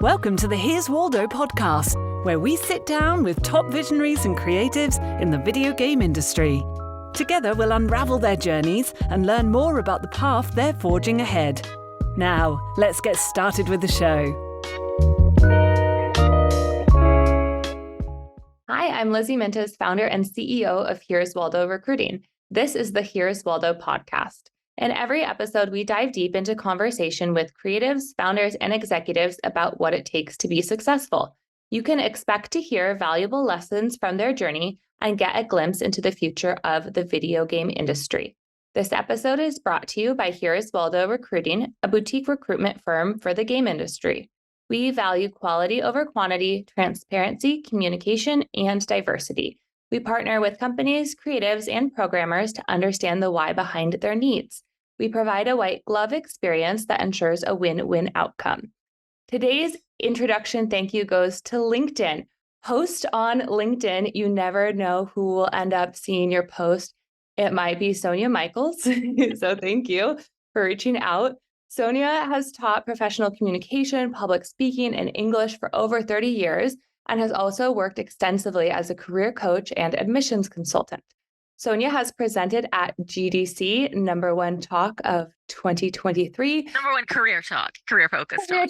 Welcome to the Here's Waldo podcast, where we sit down with top visionaries and creatives in the video game industry. Together, we'll unravel their journeys and learn more about the path they're forging ahead. Now, let's get started with the show. Hi, I'm Lizzie Mintis, founder and CEO of Here's Waldo Recruiting. This is the Here's Waldo podcast. In every episode, we dive deep into conversation with creatives, founders, and executives about what it takes to be successful. You can expect to hear valuable lessons from their journey and get a glimpse into the future of the video game industry. This episode is brought to you by Here's Waldo Recruiting, a boutique recruitment firm for the game industry. We value quality over quantity, transparency, communication, and diversity. We partner with companies, creatives, and programmers to understand the why behind their needs. We provide a white glove experience that ensures a win-win outcome. Today's introduction thank you goes to LinkedIn. Post on LinkedIn. You never know who will end up seeing your post. It might be Sonia Michaels. So thank you for reaching out. Sonia has taught professional communication, public speaking, and English for over 30 years and has also worked extensively as a career coach and admissions consultant. Sonia has presented at GDC, #1 talk of 2023. #1 career talk, career focused Career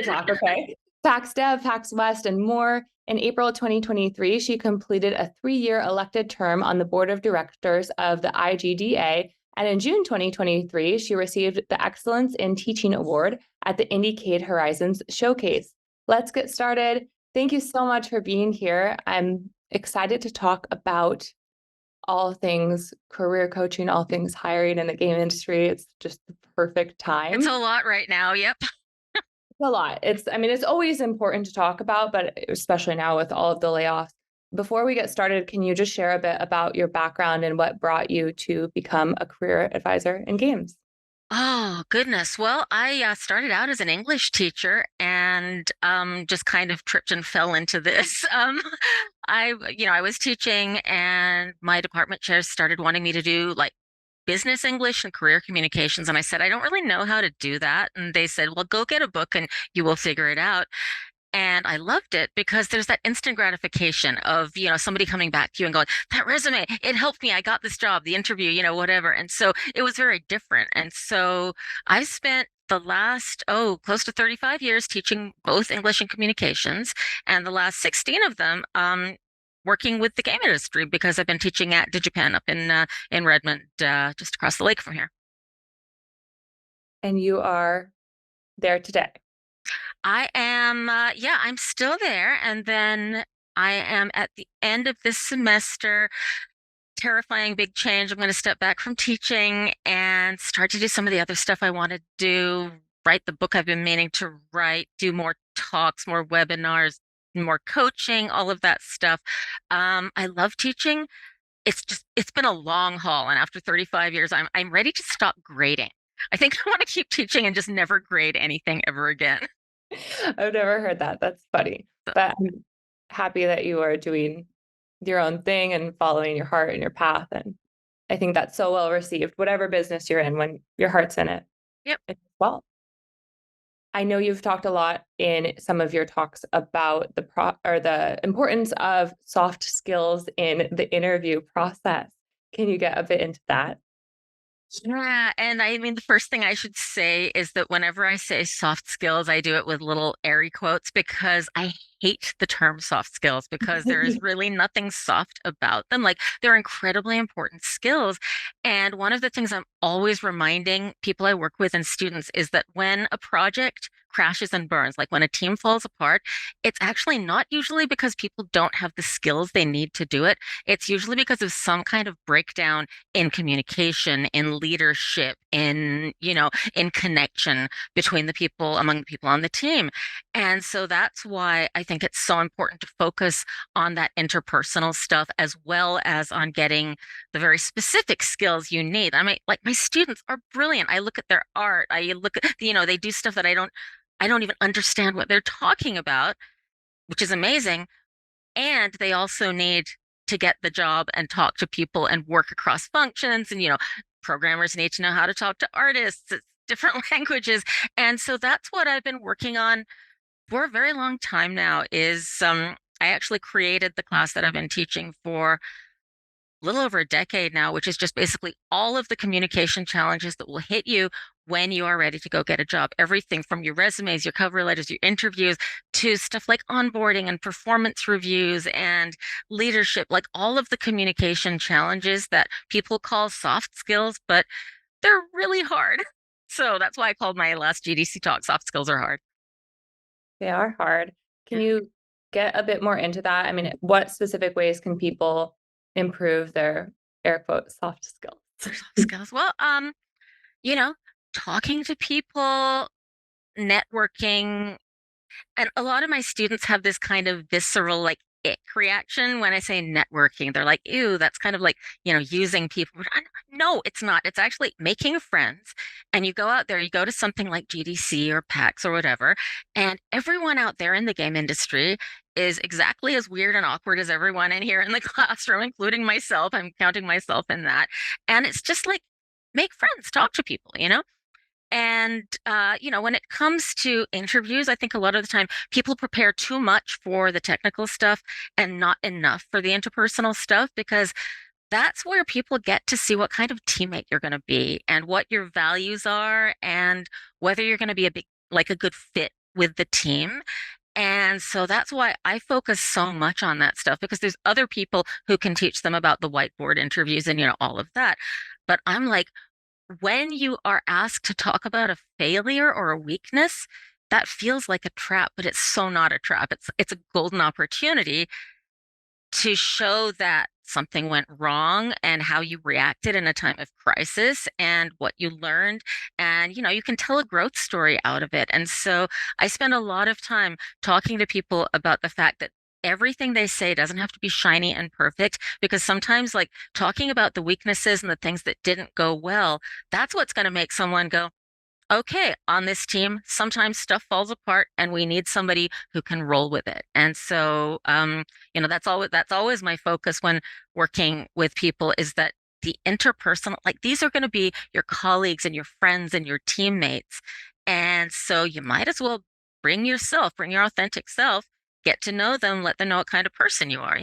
talk, okay. PAX Dev, PAX West, and more. In April 2023, she completed a 3-year elected term on the board of directors of the IGDA. And in June 2023, she received the Excellence in Teaching Award at the Indiecade Horizons Showcase. Let's get started. Thank you so much for being here. I'm excited to talk about all things career coaching, all things hiring in the game industry. It's just the perfect time. It's a lot right now. Yep. It's a lot. It's always important to talk about, but especially now with all of the layoffs. Before we get started, can you just share a bit about your background and what brought you to become a career advisor in games? Oh, goodness. Well, I started out as an English teacher and just kind of tripped and fell into this. I was teaching and my department chairs started wanting me to do like business English and career communications. And I said, I don't really know how to do that. And they said, well, go get a book and you will figure it out. And I loved it because there's that instant gratification of, somebody coming back to you and going, that resume, it helped me. I got this job, the interview, whatever. And so it was very different. And so I spent the last, close to 35 years teaching both English and communications. And the last 16 of them, working with the game industry because I've been teaching at DigiPen up in Redmond, just across the lake from here. And you are there today. I am, I'm still there. And then I am at the end of this semester, terrifying big change. I'm going to step back from teaching and start to do some of the other stuff I want to do, write the book I've been meaning to write, do more talks, more webinars, more coaching, all of that stuff. I love teaching. It's been a long haul. And after 35 years, I'm ready to stop grading. I think I want to keep teaching and just never grade anything ever again. I've never heard that. That's funny. But I'm happy that you are doing your own thing and following your heart and your path. And I think that's so well received, whatever business you're in, when your heart's in it. Yep. Well, I know you've talked a lot in some of your talks about the importance of soft skills in the interview process. Can you get a bit into that? Yeah, and I mean, the first thing I should say is that whenever I say soft skills, I do it with little airy quotes because I hate the term soft skills because there is really nothing soft about them. Like, they're incredibly important skills. And one of the things I'm always reminding people I work with and students is that when a project crashes and burns, like when a team falls apart, it's actually not usually because people don't have the skills they need to do it. It's usually because of some kind of breakdown in communication, in leadership, in connection between the people, among the people on the team. And so that's why I think it's so important to focus on that interpersonal stuff as well as on getting the very specific skills you need. I mean, like, my students are brilliant. I look at their art. I look at, they do stuff that I don't even understand what they're talking about, which is amazing. And they also need to get the job and talk to people and work across functions. And, programmers need to know how to talk to artists. It's different languages. And so that's what I've been working on for a very long time now is I actually created the class that I've been teaching for a little over a decade now, which is just basically all of the communication challenges that will hit you when you are ready to go get a job. Everything from your resumes, your cover letters, your interviews, to stuff like onboarding and performance reviews and leadership, like all of the communication challenges that people call soft skills, but they're really hard. So that's why I called my last GDC talk, Soft Skills Are Hard. They are hard. Can Yeah. you get a bit more into that? I mean, what specific ways can people improve their air quote soft skills? Soft skills. Well, you know, talking to people, networking, and a lot of my students have this kind of visceral, like, ick reaction when I say networking. They're like, ew, that's kind of like, using people. No, it's not. It's actually making friends. And you go out there, you go to something like GDC or PAX or whatever, and everyone out there in the game industry is exactly as weird and awkward as everyone in here in the classroom, including myself. I'm counting myself in that. And it's just like, make friends, talk to people. And, when it comes to interviews, I think a lot of the time people prepare too much for the technical stuff and not enough for the interpersonal stuff, because that's where people get to see what kind of teammate you're going to be and what your values are and whether you're going to be like a good fit with the team. And so that's why I focus so much on that stuff, because there's other people who can teach them about the whiteboard interviews and, all of that. But I'm like, when you are asked to talk about a failure or a weakness, that feels like a trap, but it's so not a trap. It's a golden opportunity to show that something went wrong and how you reacted in a time of crisis and what you learned. And, you can tell a growth story out of it. And so I spend a lot of time talking to people about the fact that everything they say doesn't have to be shiny and perfect, because sometimes, like, talking about the weaknesses and the things that didn't go well, that's what's going to make someone go, okay, on this team, sometimes stuff falls apart and we need somebody who can roll with it. And so, that's always my focus when working with people, is that the interpersonal, like, these are going to be your colleagues and your friends and your teammates. And so you might as well bring yourself, bring your authentic self, get to know them, let them know what kind of person you are?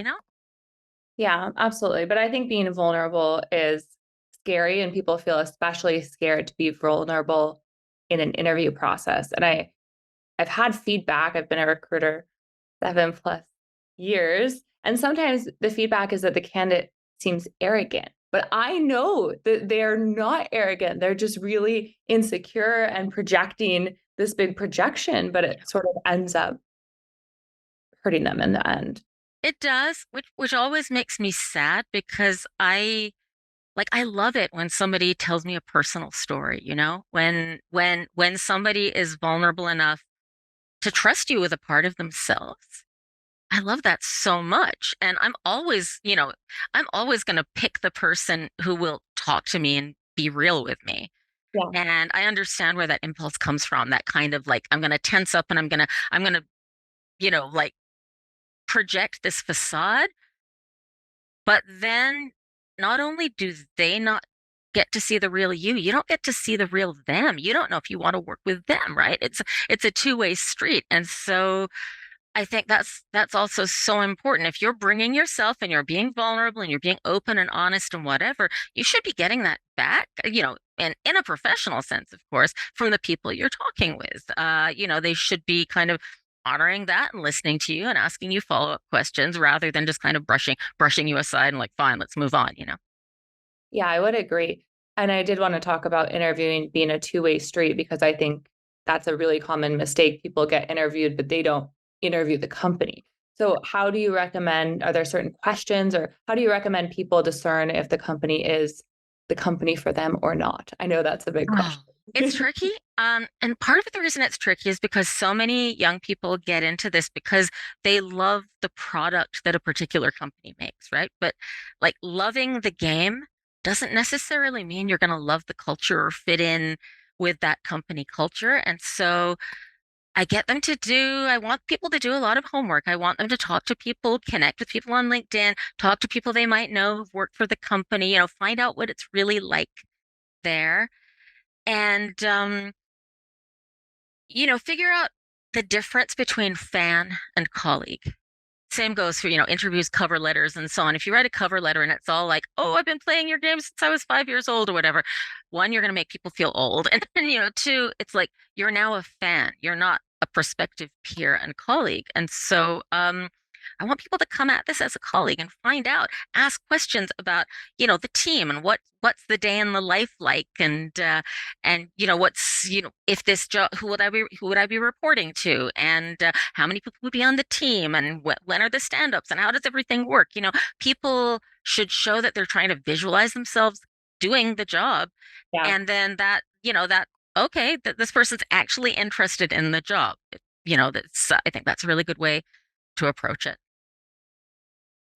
Yeah, absolutely. But I think being vulnerable is scary, and people feel especially scared to be vulnerable in an interview process. And I've had feedback. I've been a recruiter 7+ years. And sometimes the feedback is that the candidate seems arrogant, but I know that they're not arrogant. They're just really insecure and projecting this big projection, but it sort of ends up hurting them in the end. It does, which always makes me sad, because I love it when somebody tells me a personal story. When somebody is vulnerable enough to trust you with a part of themselves. I love that so much. And I'm always going to pick the person who will talk to me and be real with me. Yeah. And I understand where that impulse comes from, that kind of like, I'm going to tense up and I'm going to, like, project this facade. But then not only do they not get to see the real you don't get to see the real them. You don't know if you want to work with them, right? It's a two-way street. And so I think that's also so important. If you're bringing yourself and you're being vulnerable and you're being open and honest and whatever, you should be getting that back, and in a professional sense, of course, from the people you're talking with. They should be kind of honoring that and listening to you and asking you follow-up questions, rather than just kind of brushing you aside and like, fine, let's move on. Yeah, I would agree. And I did want to talk about interviewing being a two-way street, because I think that's a really common mistake. People get interviewed, but they don't interview the company. So how do you recommend, are there certain questions, or how do you recommend people discern if the company is the company for them or not? I know that's a big Oh, question. it's tricky. And part of the reason it's tricky is because so many young people get into this because they love the product that a particular company makes, right? But like, loving the game doesn't necessarily mean you're going to love the culture or fit in with that company culture. And so I want people to do a lot of homework. I want them to talk to people, connect with people on LinkedIn, talk to people they might know who've worked for the company, find out what it's really like there. And figure out the difference between fan and colleague. Same goes for, interviews, cover letters, and so on. If you write a cover letter and it's all like, oh, I've been playing your game since I was 5 years old or whatever, one, you're going to make people feel old. And then, two, it's like you're now a fan. You're not a prospective peer and colleague. And so I want people to come at this as a colleague and find out, ask questions about, the team and what's the day in the life like, and what's, if this job, who would I be reporting to, and how many people would be on the team, and when are the stand-ups, and how does everything work? People should show that they're trying to visualize themselves doing the job, Yeah, and then that, that okay, that this person's actually interested in the job. That's I think that's a really good way to approach it.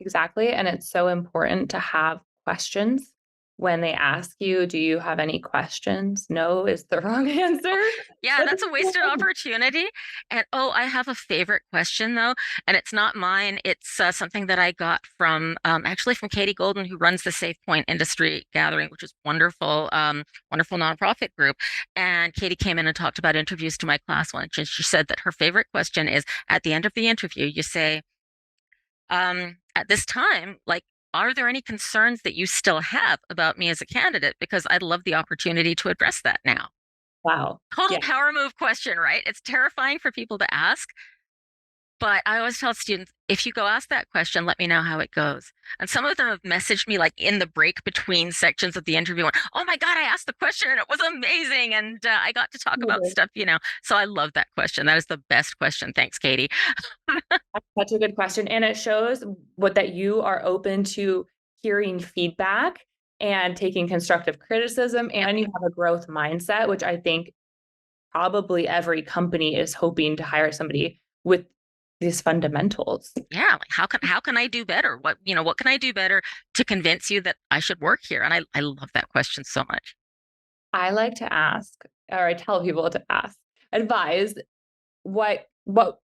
exactly. And it's so important to have questions when they ask you, do you have any questions? No is the wrong answer. Yeah, But that's a wasted opportunity. And oh, I have a favorite question though, and it's not mine. It's something that I got from actually from Katie Golden, who runs the Safe Point Industry Gathering, which is wonderful, wonderful nonprofit group. And Katie came in and talked about interviews to my class once, and she said that her favorite question is at the end of the interview, you say, at this time, like, are there any concerns that you still have about me as a candidate? Because I'd love the opportunity to address that now. wow. Total Yeah. power move question, right? It's terrifying for people to ask, but I always tell students, if you go ask that question, let me know how it goes. And some of them have messaged me like in the break between sections of the interview, and, oh my God, I asked the question and it was amazing. And I got to talk about stuff, So I love that question. That is the best question. Thanks, Katie. That's such a good question. And it shows that you are open to hearing feedback and taking constructive criticism, Yep. and you have a growth mindset, which I think probably every company is hoping to hire somebody with these fundamentals. Yeah, like how can I do better? What can I do better to convince you that I should work here? And I love that question so much. I like to ask, or I tell people to ask, advise, what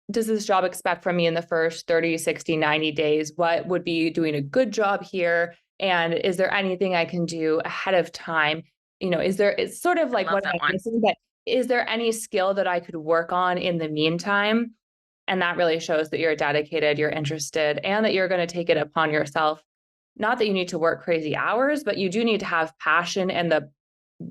does this job expect from me in the first 30, 60, 90 days? What would be doing a good job here? And is there anything I can do ahead of time? It's sort of I like, love what am that I one. missing? But is there any skill that I could work on in the meantime? And that really shows that you're dedicated, you're interested, and that you're going to take it upon yourself. Not that you need to work crazy hours, but you do need to have passion and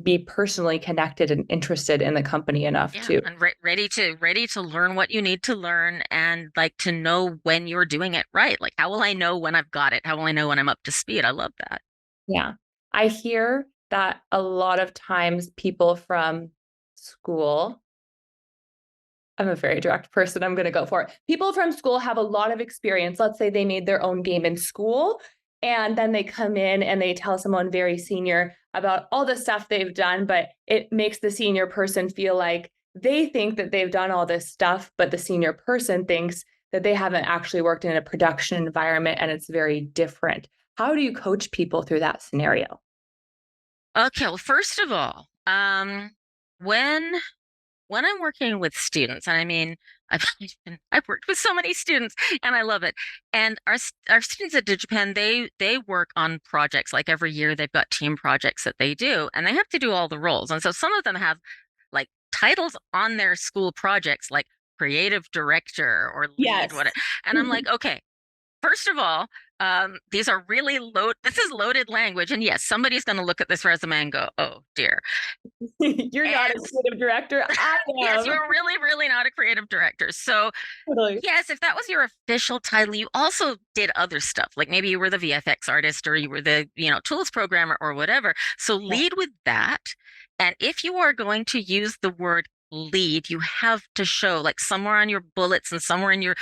be personally connected and interested in the company enough Yeah, to. and ready to learn what you need to learn, and like to know when you're doing it right. Like, how will I know when I've got it? How will I know when I'm up to speed? I love that. Yeah. I hear that a lot of times people from school, I'm a very direct person, I'm gonna go for it. People from school have a lot of experience. Let's say they made their own game in school, and then they come in and they tell someone very senior about all the stuff they've done, but it makes the senior person feel like they think that they've done all this stuff, but the senior person thinks that they haven't actually worked in a production environment and it's very different. How do you coach people through that scenario? Okay, well, first of all, when when I'm working with students, and I mean, I've I've worked with so many students, and I love it. And our students at DigiPen, they work on projects. Like every year, they've got team projects that they do, and they have to do all the roles. And so some of them have like titles on their school projects, like creative director or lead, Yes. what. And I'm like, okay, first of all, these are really this is loaded language. And yes, somebody's going to look at this resume and go, oh dear. You're not a And creative director. I yes, am. you're really, really not a creative director. So, Totally. yes, if that was your official title, you also did other stuff. Like maybe you were the VFX artist, or you were the, tools programmer or whatever. So Yeah. lead with that. And if you are going to use the word lead, you have to show, like, somewhere on your bullets and somewhere in your,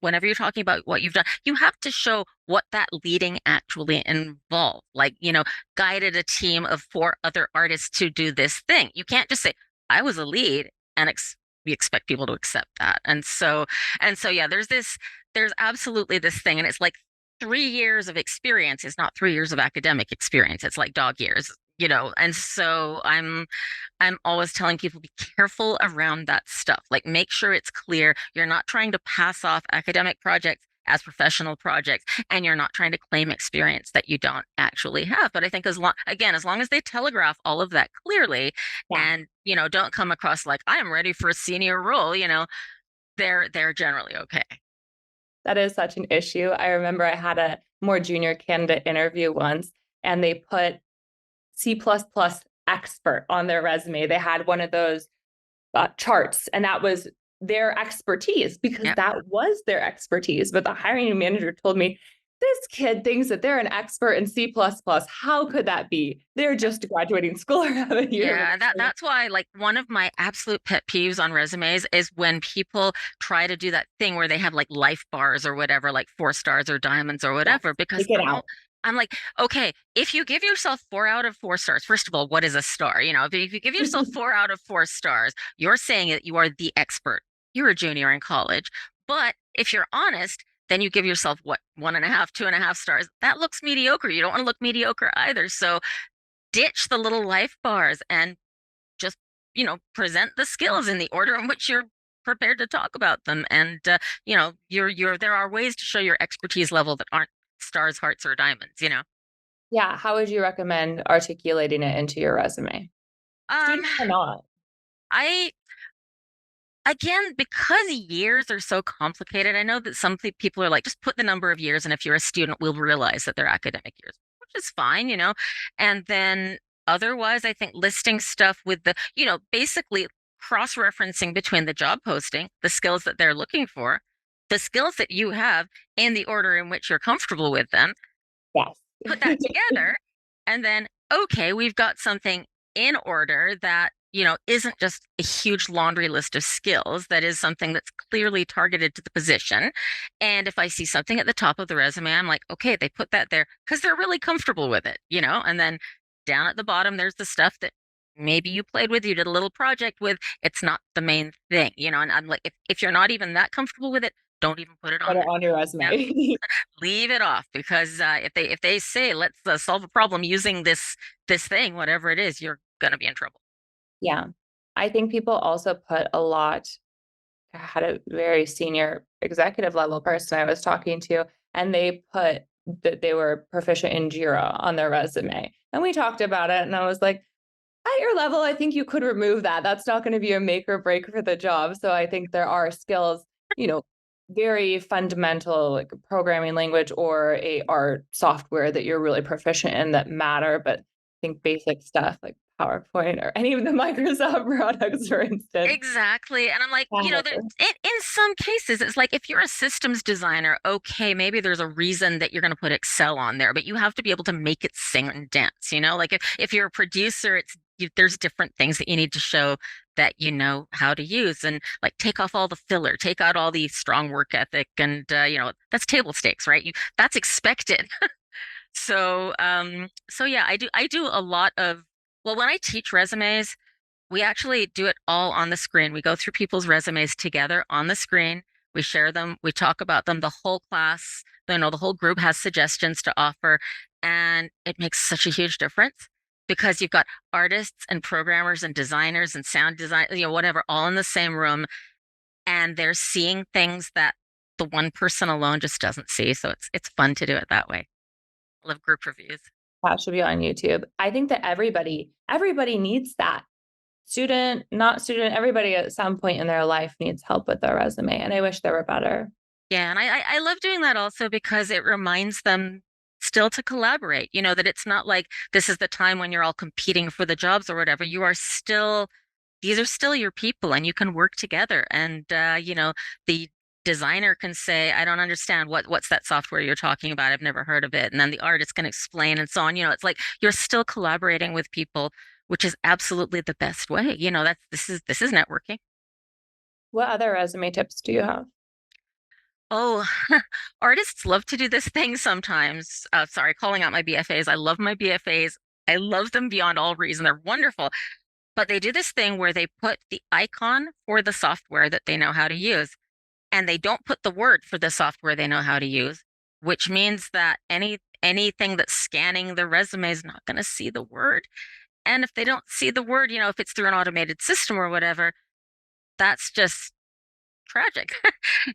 whenever you're talking about what you've done, you have to show what that leading actually involved. Like, guided a team of 4 other artists to do this thing. You can't just say, I was a lead, and we expect people to accept that. And so yeah, there's absolutely this thing, and it's like 3 years of experience is not 3 years of academic experience. It's like dog years. And so I'm always telling people, be careful around that stuff. Like, make sure it's clear. You're not trying to pass off academic projects as professional projects, and you're not trying to claim experience that you don't actually have. But I think as long as they telegraph all of that clearly Yeah. and, don't come across like I am ready for a senior role, they're generally okay. That is such an issue. I remember I had a more junior candidate interview once, and they put C++ expert on their resume. They had one of those charts, and that was their expertise because Yep. that was their expertise. But the hiring manager told me, this kid thinks that they're an expert in C++. How could that be? They're just graduating school or have a year of Yeah, experience. that's why like one of my absolute pet peeves on resumes is when people try to do that thing where they have like life bars or whatever, like 4 stars or diamonds or whatever, because Take it out. I'm like, okay, if you give yourself 4 out of 4 stars, first of all, what is a star? If you give yourself 4 out of 4 stars, you're saying that you are the expert. You're a junior in college. But if you're honest, then you give yourself what, 1.5, 2.5 stars. That looks mediocre. You don't want to look mediocre either. So ditch the little life bars and just, present the skills in the order in which you're prepared to talk about them. And, there are ways to show your expertise level that aren't stars, hearts, or diamonds. Yeah. How would you recommend articulating it into your resume? Um, Students or not? I, again, because years are so complicated, I know that some people are like, just put the number of years, and if you're a student, we'll realize that they're academic years, which is fine. And then otherwise, I think listing stuff with basically cross-referencing between the job posting, the skills that they're looking for, the skills that you have, in the order in which you're comfortable with them, Yes. put that together, and then, okay, we've got something in order that, isn't just a huge laundry list of skills, that is something that's clearly targeted to the position. And if I see something at the top of the resume, I'm like, okay, they put that there because they're really comfortable with it. And then down at the bottom, there's the stuff that maybe you played with, you did a little project with. It's not the main thing. And I'm like, if you're not even that comfortable with it, don't even put it Put on it there. on your resume. Leave it off, because if they say let's solve a problem using this thing, whatever it is, you're gonna be in trouble. Yeah. I think people also put a lot. I had a very senior executive level person I was talking to, and they put that they were proficient in Jira on their resume. And we talked about it, and I was like, at your level, I think you could remove that. That's not going to be a make or break for the job. So I think there are skills, you know, very fundamental, like a programming language or a art software that you're really proficient in that matter. But I think basic stuff like PowerPoint or any of the Microsoft products, for instance. Exactly. And I'm like, However, in some cases, it's like if you're a systems designer, okay, maybe there's a reason that you're going to put Excel on there, but you have to be able to make it sing and dance. Like if you're a producer, there's different things that you need to show that you know how to use, and like take off all the filler, take out all the strong work ethic, and that's table stakes, right? That's expected. So yeah, I do a lot of, well, when I teach resumes, we actually do it all on the screen. We go through people's resumes together on the screen. We share them. We talk about them. The whole class, the whole group has suggestions to offer. And it makes such a huge difference because you've got artists and programmers and designers and sound design, whatever, all in the same room. And they're seeing things that the one person alone just doesn't see. So it's fun to do it that way. I love group reviews. that should be on YouTube. I think that everybody needs that. Student, not student, everybody at some point in their life needs help with their resume. And I wish there were better. Yeah, and I love doing that also because it reminds them still to collaborate, that it's not like this is the time when you're all competing for the jobs or whatever. These are still your people, and you can work together. And the designer can say, I don't understand what's that software you're talking about? I've never heard of it. And then the artist can explain and so on. It's like you're still collaborating with people, which is absolutely the best way. This is networking. What other resume tips do you have? Oh, artists love to do this thing sometimes. Sorry, calling out my BFAs. I love my BFAs. I love them beyond all reason. They're wonderful. But they do this thing where they put the icon for the software that they know how to use, and they don't put the word for the software they know how to use, which means that anything that's scanning the resume is not going to see the word. And if they don't see the word, if it's through an automated system or whatever, that's just tragic.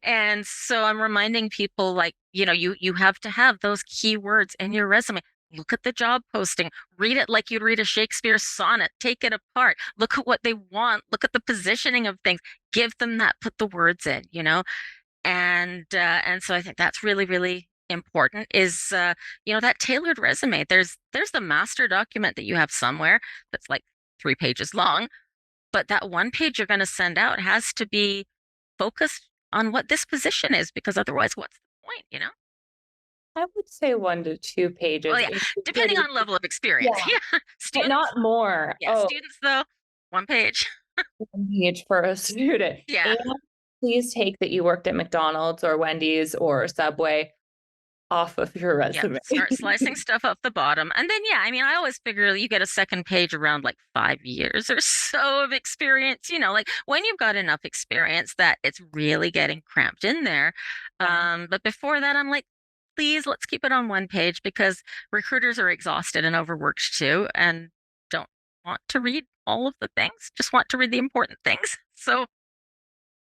And so I'm reminding people, like, you have to have those keywords in your resume. Look at the job posting, read it like you'd read a Shakespeare sonnet, take it apart, look at what they want, look at the positioning of things, give them that, put the words in, and so I think that's really, really important is that tailored resume. There's the master document that you have somewhere that's like 3 pages long, but that one page you're going to send out has to be focused on what this position is, because otherwise, what's the point? I would say 1 to 2 pages. Well, yeah, depending on level of experience. Yeah. Yeah, But not more. Yeah, students though, 1 page. 1 page for a student. Yeah. And please take that you worked at McDonald's or Wendy's or Subway off of your resume. Start slicing stuff off the bottom. And then, I always figure you get a second page around like 5 years or so of experience, like when you've got enough experience that it's really getting cramped in there. But before that, I'm like, please, let's keep it on one page, because recruiters are exhausted and overworked too, and don't want to read all of the things, just want to read the important things. So,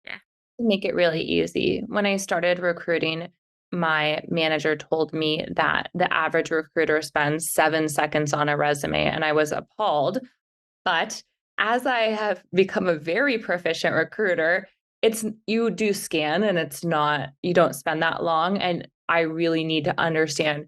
yeah. Make it really easy. When I started recruiting, my manager told me that the average recruiter spends 7 seconds on a resume, and I was appalled. But as I have become a very proficient recruiter, you do scan and you don't spend that long. And I really need to understand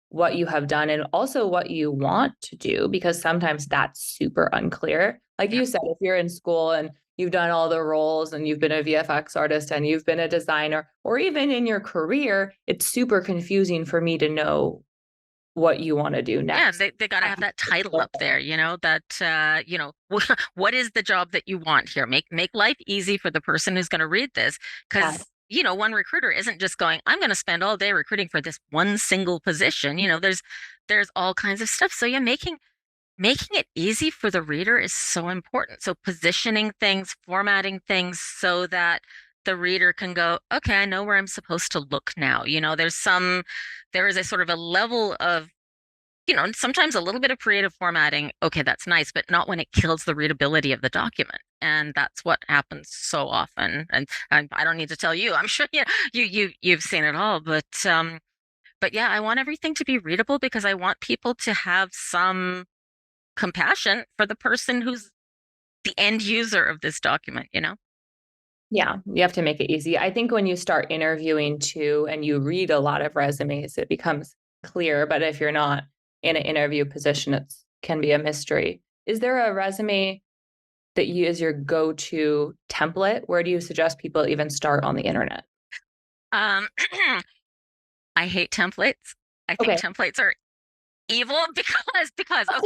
what you have done and also what you want to do, because sometimes that's super unclear. Like you said, if you're in school and you've done all the roles and you've been a VFX artist and you've been a designer, or even in your career, it's super confusing for me to know what you want to do next. Yeah, they got to have that title up there, what is the job that you want here? Make life easy for the person who's going to read this, because one recruiter isn't just going, I'm going to spend all day recruiting for this one single position. There's all kinds of stuff. So making it easy for the reader is so important. So positioning things, formatting things so that the reader can go, okay, I know where I'm supposed to look now. There is a sort of a level of, sometimes a little bit of creative formatting. Okay, that's nice, but not when it kills the readability of the document. And that's what happens so often. And I don't need to tell you, I'm sure you've seen it all, but yeah, I want everything to be readable, because I want people to have some compassion for the person who's the end user of this document. Yeah, you have to make it easy. I think when you start interviewing too, and you read a lot of resumes, it becomes clear. But if you're not in an interview position, it can be a mystery. Is there a resume that you is your go-to template? Where do you suggest people even start on the internet? I hate templates. I think templates are evil because a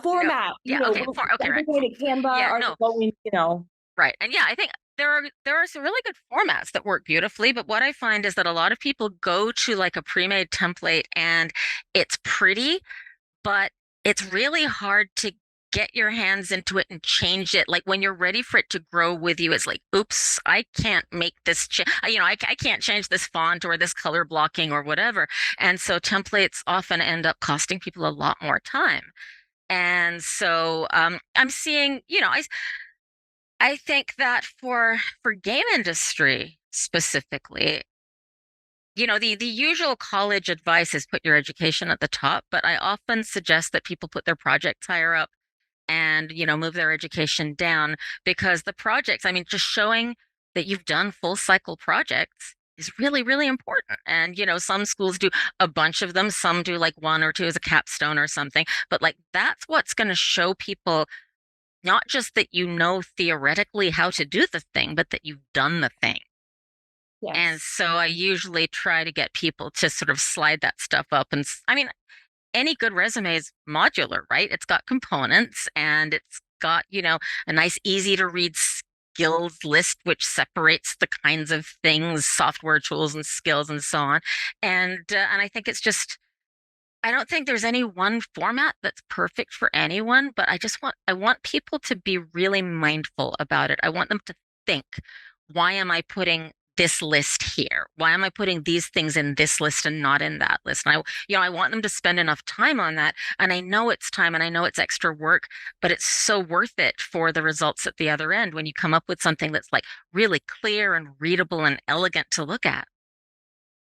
format. Okay, right. Going to Canva going, Right. And I think there are some really good formats that work beautifully, but what I find is that a lot of people go to like a pre-made template and it's pretty, but it's really hard to get your hands into it and change it. Like when you're ready for it to grow with you, it's like, oops, I can't make this, I can't change this font or this color blocking or whatever. And so templates often end up costing people a lot more time. And so I'm seeing, I think that for game industry specifically, the usual college advice is put your education at the top, but I often suggest that people put their projects higher up and, move their education down, because the projects, just showing that you've done full cycle projects is really, really important. And, some schools do a bunch of them, some do like one or two as a capstone or something, but like that's what's going to show people not just that theoretically how to do the thing, but that you've done the thing. Yes. And so I usually try to get people to sort of slide that stuff up. And any good resume is modular, right? It's got components and it's got, a nice, easy to read skills list, which separates the kinds of things, software tools and skills and so on. And I think it's just, I don't think there's any one format that's perfect for anyone, but I want people to be really mindful about it. I want them to think, why am I putting this list here? Why am I putting these things in this list and not in that list? And I want them to spend enough time on that. And I know it's time and I know it's extra work, but it's so worth it for the results at the other end when you come up with something that's like really clear and readable and elegant to look at.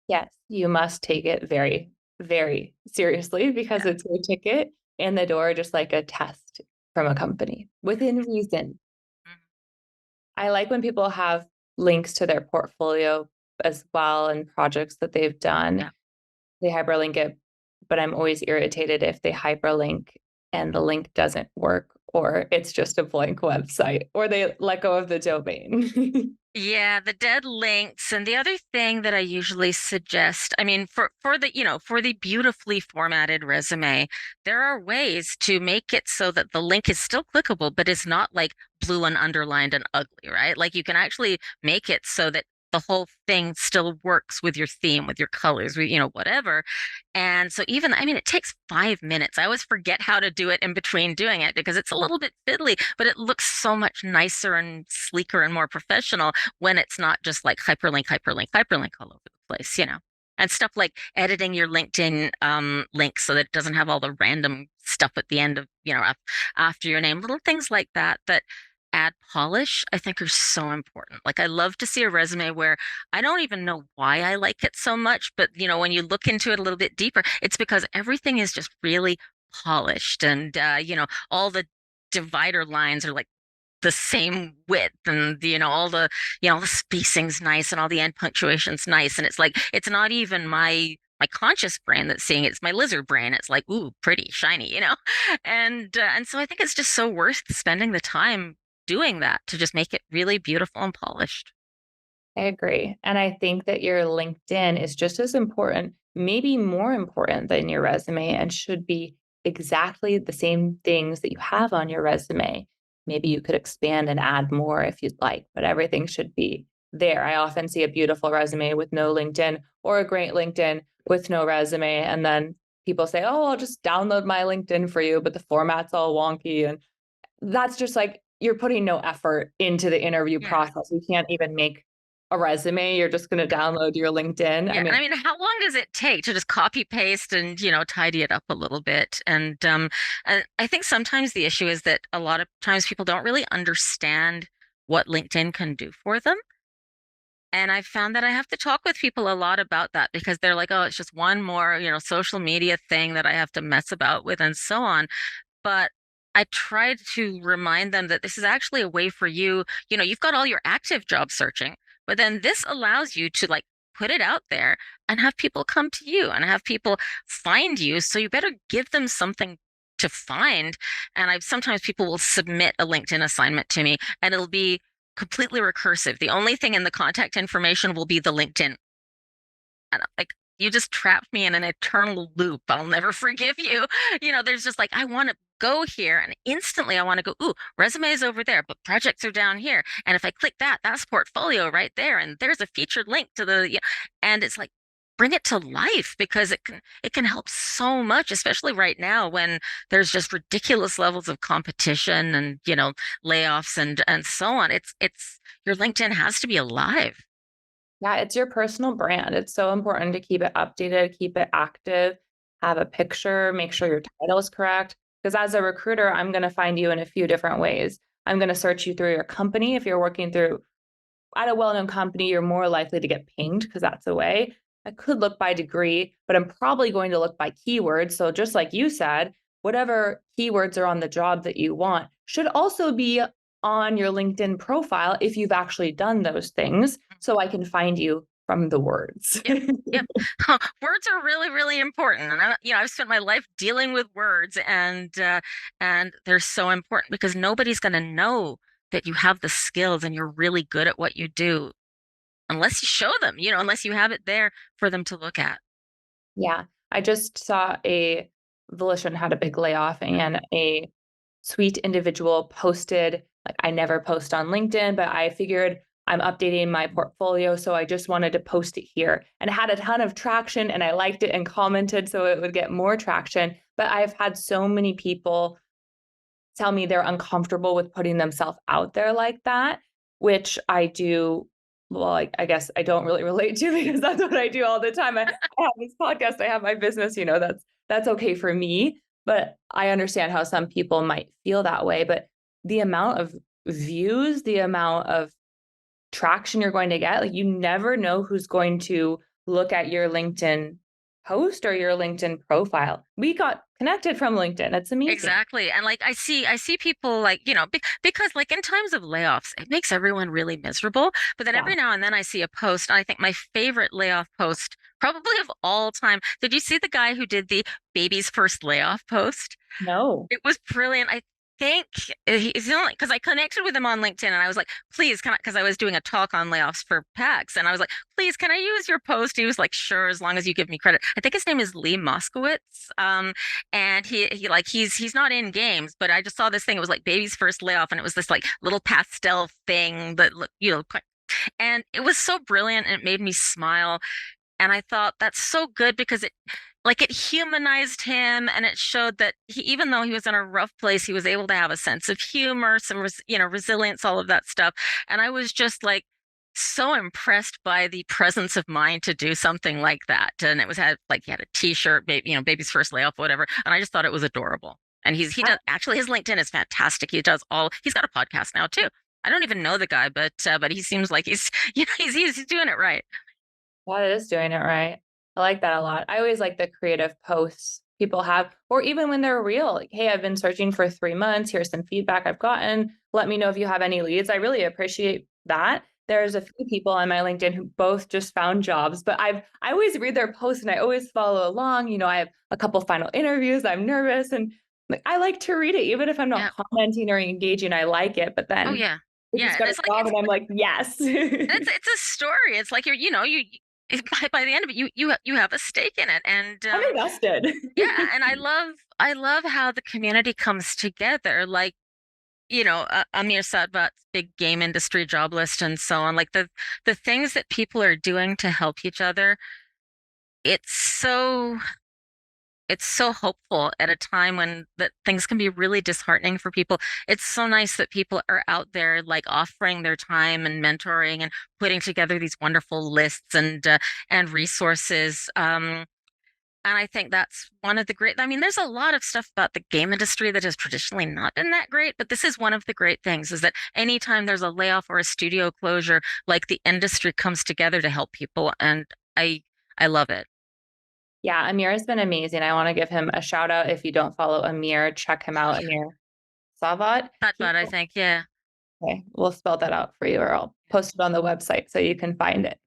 Yes, you must take it very, very seriously because it's your ticket in the door, just like a test from a company within reason. Mhm. I like when people have links to their portfolio as well and projects that they've done. Yeah. They hyperlink it, but I'm always irritated if they hyperlink and the link doesn't work, or it's just a blank website, or they let go of the domain. Yeah, the dead links. And the other thing that I usually suggest, I mean, for the, for the beautifully formatted resume, there are ways to make it so that the link is still clickable, but it's not like blue and underlined and ugly, right? Like you can actually make it so that the whole thing still works with your theme, with your colors, with, whatever. And so even, I mean, it takes 5 minutes. I always forget how to do it in between doing it because it's a little bit fiddly, but it looks so much nicer and sleeker and more professional when it's not just like hyperlink, hyperlink, hyperlink all over the place. And stuff like editing your LinkedIn link so that it doesn't have all the random stuff at the end of, after your name, little things like that that add polish, I think are so important. Like I love to see a resume where I don't even know why I like it so much, but when you look into it a little bit deeper, it's because everything is just really polished and all the divider lines are like the same width and all the spacing's nice and all the end punctuation's nice and it's like it's not even my conscious brain that's seeing it, it's my lizard brain. It's like, ooh, pretty shiny. And so I think it's just so worth spending the time doing that to just make it really beautiful and polished. I agree. And I think that your LinkedIn is just as important, maybe more important than your resume, and should be exactly the same things that you have on your resume. Maybe you could expand and add more if you'd like, but everything should be there. I often see a beautiful resume with no LinkedIn or a great LinkedIn with no resume. And then people say, oh, I'll just download my LinkedIn for you, but the format's all wonky. And that's just like you're putting no effort into the interview Yeah. process. You can't even make a resume. You're just going to download your LinkedIn. I Yeah, and I mean, mean, how long does it take to just copy paste and tidy it up a little bit? And I think sometimes the issue is that a lot of times people don't really understand what LinkedIn can do for them. And I found that I have to talk with people a lot about that because they're like, oh, it's just one more, social media thing that I have to mess about with and so on. But I tried to remind them that this is actually a way for you, you've got all your active job searching, but then this allows you to like put it out there and have people come to you and have people find you. So you better give them something to find. And sometimes people will submit a LinkedIn assignment to me and it'll be completely recursive. The only thing in the contact information will be the LinkedIn. And I'm like, you just trapped me in an eternal loop. I'll never forgive you. There's just like, I want to go here. And instantly I want to go, ooh, resumes over there, but projects are down here. And if I click that, that's portfolio right there. And there's a featured link to and it's like, bring it to life because it can help so much, especially right now when there's just ridiculous levels of competition and, layoffs and so on. It's your LinkedIn has to be alive. yeah, it's your personal brand. It's so important to keep it updated, keep it active, have a picture, make sure your title is correct. Because as a recruiter, I'm going to find you in a few different ways. I'm going to search you through your company. If you're working through at a well-known company, you're more likely to get pinged because that's a way. I could look by degree, but I'm probably going to look by keywords. So just like you said, whatever keywords are on the job that you want should also be on your LinkedIn profile if you've actually done those things, so I can find you from the words. Yep. Yep. Words are really, really important. And I've spent my life dealing with words and they're so important because nobody's going to know that you have the skills and you're really good at what you do unless you show them, unless you have it there for them to look at. Yeah, I just saw a Volition had a big layoff, and a sweet individual posted, like, I never post on LinkedIn, but I figured I'm updating my portfolio, so I just wanted to post it here. And it had a ton of traction, and I liked it and commented so it would get more traction. But I've had so many people tell me they're uncomfortable with putting themselves out there like that, which I do well, I guess I don't really relate to because that's what I do all the time. I have this podcast, I have my business, that's okay for me. But I understand how some people might feel that way. But the amount of views, the amount of traction you're going to get, like you never know who's going to look at your LinkedIn post or your LinkedIn profile. We got connected from LinkedIn. That's amazing. Exactly. And like I see people like, because like in times of layoffs, it makes everyone really miserable. But then Yeah. every now and then I see a post. And I think my favorite layoff post, probably of all time. Did you see the guy who did the baby's first layoff post? No. It was brilliant. I think he's the only, because I connected with him on LinkedIn and I was like, please, can I, because I was doing a talk on layoffs for PAX. And I was like, please, can I use your post? He was like, sure, as long as you give me credit. I think his name is Lee Moskowitz. And he's not in games, but I just saw this thing. It was like baby's first layoff. And it was this like little pastel thing that looked, quite, and it was so brilliant and it made me smile. And I thought that's so good because it humanized him and it showed that even though he was in a rough place, he was able to have a sense of humor, some, resilience, all of that stuff. And I was just like so impressed by the presence of mind to do something like that. And it was he had a t-shirt, baby's first layoff, whatever. And I just thought it was adorable. And he does actually, his LinkedIn is fantastic. He's got a podcast now too. I don't even know the guy, but he seems like he's he's doing it right. That is doing it right. I like that a lot. I always like the creative posts people have, or even when they're real, like, hey, I've been searching for 3 months. Here's some feedback I've gotten. Let me know if you have any leads. I really appreciate that. There's a few people on my LinkedIn who both just found jobs, but I always read their posts and I always follow along. I have a couple final interviews. I'm nervous and like I like to read it, even if I'm not commenting or engaging. I like it, but then oh yeah, it just got a job, and I'm like, yes. it's a story. It's like by the end of it, you have a stake in it, and I'm invested. yeah, and I love how the community comes together. Like Amir Sadbat's big game industry job list and so on. Like the things that people are doing to help each other. It's so it's so hopeful at a time when that things can be really disheartening for people. It's so nice that people are out there like offering their time and mentoring and putting together these wonderful lists and resources. And I think that's one of the great, I mean, there's a lot of stuff about the game industry that has traditionally not been that great, but this is one of the great things is that anytime there's a layoff or a studio closure, like the industry comes together to help people. And I love it. Yeah, Amir has been amazing. I want to give him a shout out. If you don't follow Amir, check him out. Amir Savat. But I think, yeah. Okay, we'll spell that out for you, or I'll post it on the website so you can find it.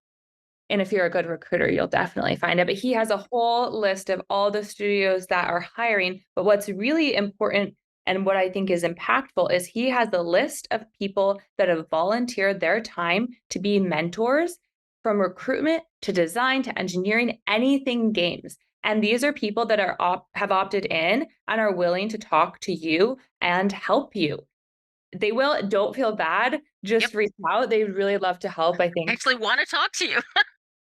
And if you're a good recruiter, you'll definitely find it. But he has a whole list of all the studios that are hiring. But what's really important and what I think is impactful is he has a list of people that have volunteered their time to be mentors from recruitment to design to engineering, anything games. And these are people that have opted in and are willing to talk to you and help you. They will. Don't feel bad. Just reach out. They really love to help, I think. Actually want to talk to you.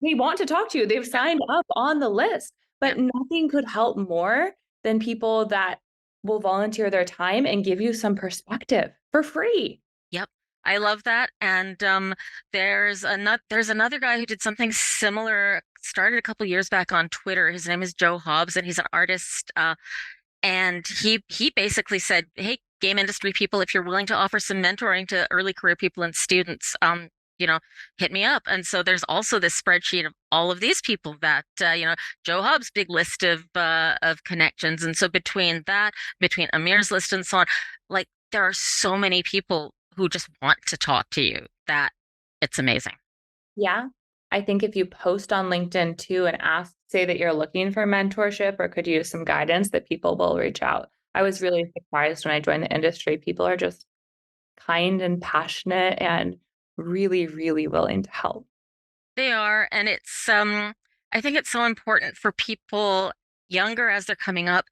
They want to talk to you. They've signed up on the list, but nothing could help more than people that will volunteer their time and give you some perspective for free. Yep. I love that. And there's another guy who did something similar, started a couple years back on Twitter. His name is Joe Hobbs, and he's an artist. And he basically said, hey, game industry people, if you're willing to offer some mentoring to early career people and students, hit me up. And so there's also this spreadsheet of all of these people that, Joe Hobbs' big list of connections. And so between Amir's list and so on, like there are so many people who just want to talk to you that it's amazing. Yeah. I think if you post on LinkedIn too and say that you're looking for mentorship or could use some guidance, that people will reach out. I was really surprised when I joined the industry. People are just kind and passionate and really, really willing to help. They are. And it's, I think it's so important for people younger as they're coming up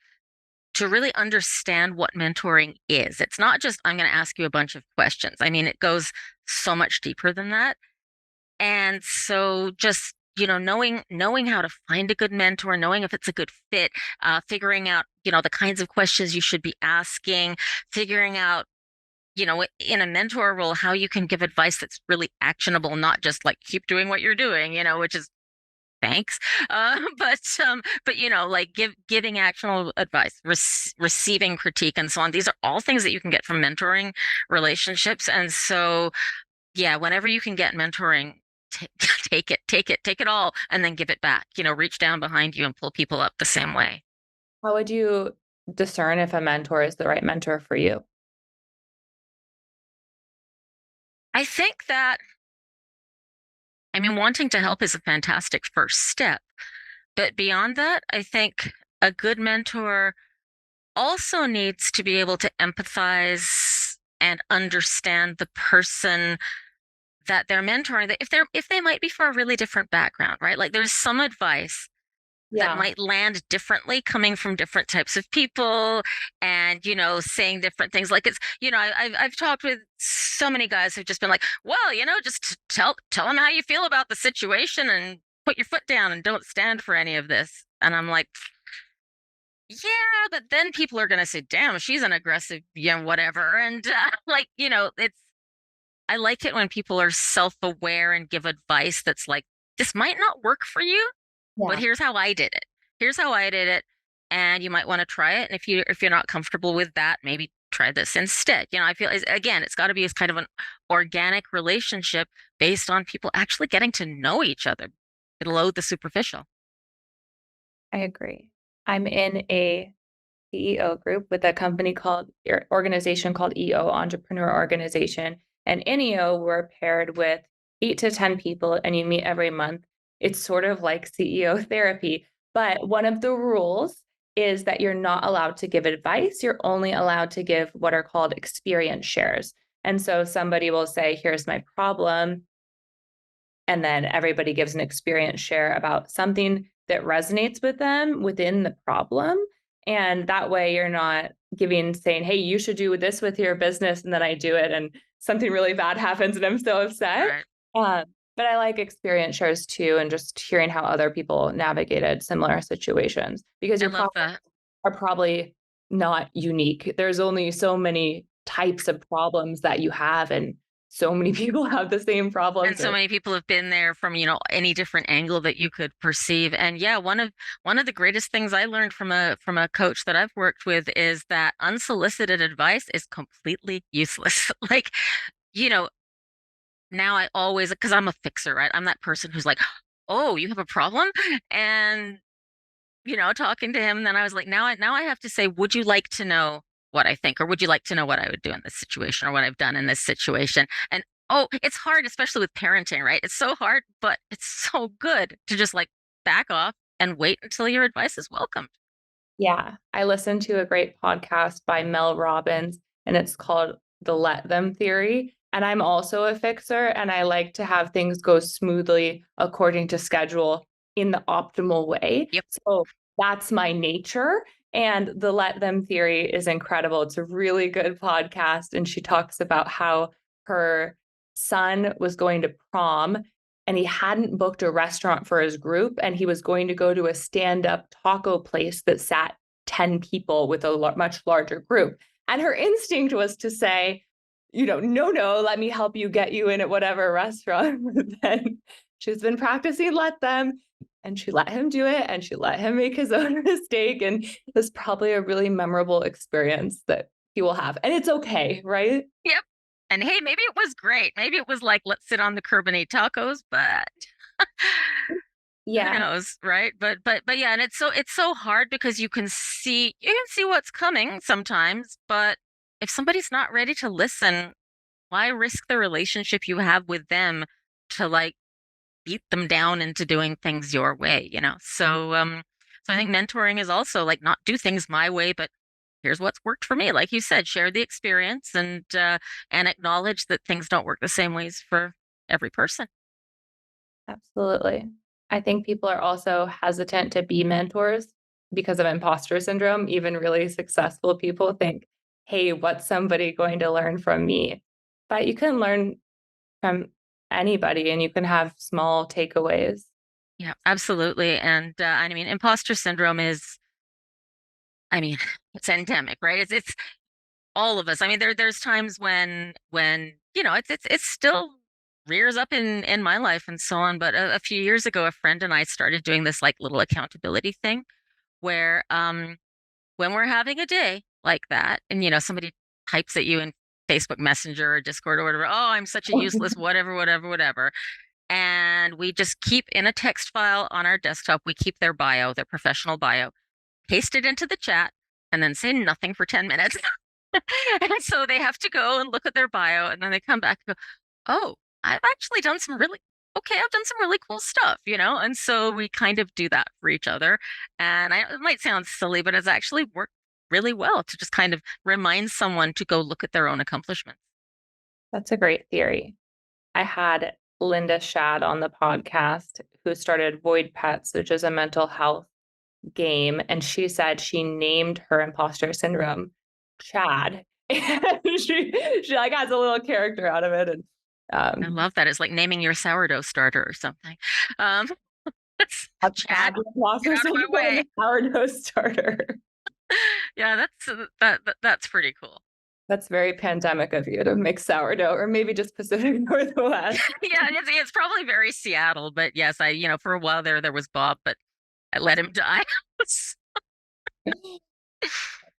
to really understand what mentoring is. It's not just, I'm going to ask you a bunch of questions. I mean, it goes so much deeper than that. And so just, knowing how to find a good mentor, knowing if it's a good fit, figuring out, the kinds of questions you should be asking, figuring out in a mentor role, how you can give advice that's really actionable, not just like keep doing what you're doing, which is thanks. But like giving actionable advice, receiving critique, and so on. These are all things that you can get from mentoring relationships. And so, yeah, whenever you can get mentoring, take it all, and then give it back. Reach down behind you and pull people up the same way. How would you discern if a mentor is the right mentor for you? I think that, wanting to help is a fantastic first step. But beyond that, I think a good mentor also needs to be able to empathize and understand the person that they're mentoring, that if they might be from a really different background, right? Like there's some advice that Yeah. might land differently coming from different types of people, and saying different things. Like I've talked with so many guys who've just been like, well, just tell them how you feel about the situation and put your foot down and don't stand for any of this. And I'm like, yeah, but then people are going to say, damn, she's an aggressive, whatever. And I like it when people are self-aware and give advice that's like, this might not work for you, but Yeah. here's how I did it. Here's how I did it. And you might want to try it. And if you're not comfortable with that, maybe try this instead. I feel, again, it's got to be as kind of an organic relationship based on people actually getting to know each other below the superficial. I agree. I'm in a CEO group with a company organization called EO, Entrepreneur Organization. And in EO, we're paired with 8 to 10 people and you meet every month. It's sort of like CEO therapy. But one of the rules is that you're not allowed to give advice. You're only allowed to give what are called experience shares. And so somebody will say, here's my problem. And then everybody gives an experience share about something that resonates with them within the problem. And that way you're not saying, hey, you should do this with your business. And then I do it and something really bad happens and I'm so upset. Right. But I like experience shares too, and just hearing how other people navigated similar situations, because I your love problems that. are probably not unique. There's only so many types of problems that you have, and so many people have the same And problems. so many people have been there from, any different angle that you could perceive. And yeah, one of the greatest things I learned from a coach that I've worked with is that unsolicited advice is completely useless. Like, you know, now I always, because I'm a fixer, right? I'm that person who's like, "Oh, you have a problem?" And talking to him, and then I was like, now I have to say, would you like to know what I think, or would you like to know what I would do in this situation, or what I've done in this situation? And oh, it's hard, especially with parenting, right? It's so hard, but it's so good to just like back off and wait until your advice is welcomed. Yeah, I listened to a great podcast by Mel Robbins, and it's called The Let Them Theory. And I'm also a fixer, and I like to have things go smoothly according to schedule in the optimal way. Yep. So that's my nature. And the Let Them Theory is incredible. It's a really good podcast. And she talks about how her son was going to prom and he hadn't booked a restaurant for his group, and he was going to go to a stand-up taco place that sat 10 people with a much larger group. And her instinct was to say, no, let me help you, get you in at whatever restaurant. Then she's been practicing let them, and she let him do it, and she let him make his own mistake. And it's probably a really memorable experience that he will have. And it's okay, right? Yep. And hey, maybe it was great. Maybe it was like, let's sit on the curb and eat tacos, but who Yeah. knows, right? But yeah, and it's so hard because you can see what's coming sometimes, but if somebody's not ready to listen, why risk the relationship you have with them to like beat them down into doing things your way? So I think mentoring is also like, not do things my way, but here's what's worked for me. Like you said, share the experience, and acknowledge that things don't work the same ways for every person. Absolutely. I think people are also hesitant to be mentors because of imposter syndrome. Even really successful people think, hey, what's somebody going to learn from me? But you can learn from anybody and you can have small takeaways. Yeah, absolutely. And imposter syndrome is, I mean, it's endemic, right? It's all of us. I mean, there's times when it's still rears up in my life and so on. But a few years ago, a friend and I started doing this like little accountability thing where when we're having a day like that, and somebody types at you in Facebook Messenger or Discord or whatever, oh, I'm such a useless whatever, whatever, whatever. And we just keep in a text file on our desktop, we keep their bio, their professional bio, paste it into the chat, and then say nothing for 10 minutes. And so they have to go and look at their bio, and then they come back and go, oh, I've actually done some really, okay, I've done some really cool stuff, And so we kind of do that for each other. And it might sound silly, but it's actually worked really well to just kind of remind someone to go look at their own accomplishments. That's a great theory. I had Linda Shad on the podcast who started Void Pets, which is a mental health game. And she said she named her imposter syndrome Chad. And she like has a little character out of it. And I love that. It's like naming your sourdough starter or something. Chad, imposter syndrome, sourdough starter. Yeah, that's pretty cool. That's very pandemic of you to make sourdough, or maybe just Pacific Northwest. Yeah, it's probably very Seattle, but yes, for a while there was Bob, but I let him die. That's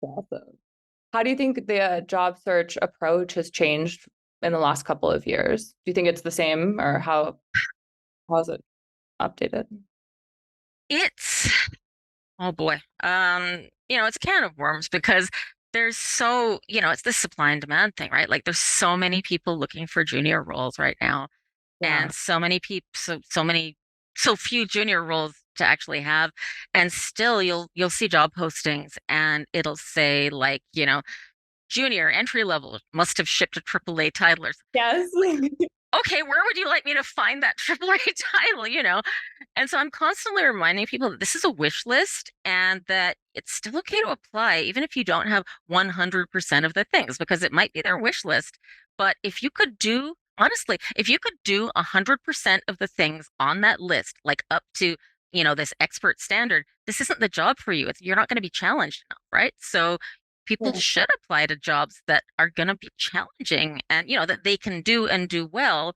awesome. How do you think the job search approach has changed in the last couple of years? Do you think it's the same, or how is it updated? Oh boy. It's a can of worms because there's it's this supply and demand thing, right? Like there's so many people looking for junior roles right now. Yeah. And so many people, so few junior roles to actually have. And still you'll see job postings and it'll say like, junior entry level must have shipped a AAA title. Yes. Okay, where would you like me to find that AAA title, And so I'm constantly reminding people that this is a wish list and that it's still okay to apply, even if you don't have 100% of the things, because it might be their wish list. But if you could do 100% of the things on that list, like up to, this expert standard, this isn't the job for you. You're not going to be challenged enough, right? So people should apply to jobs that are going to be challenging and, that they can do and do well,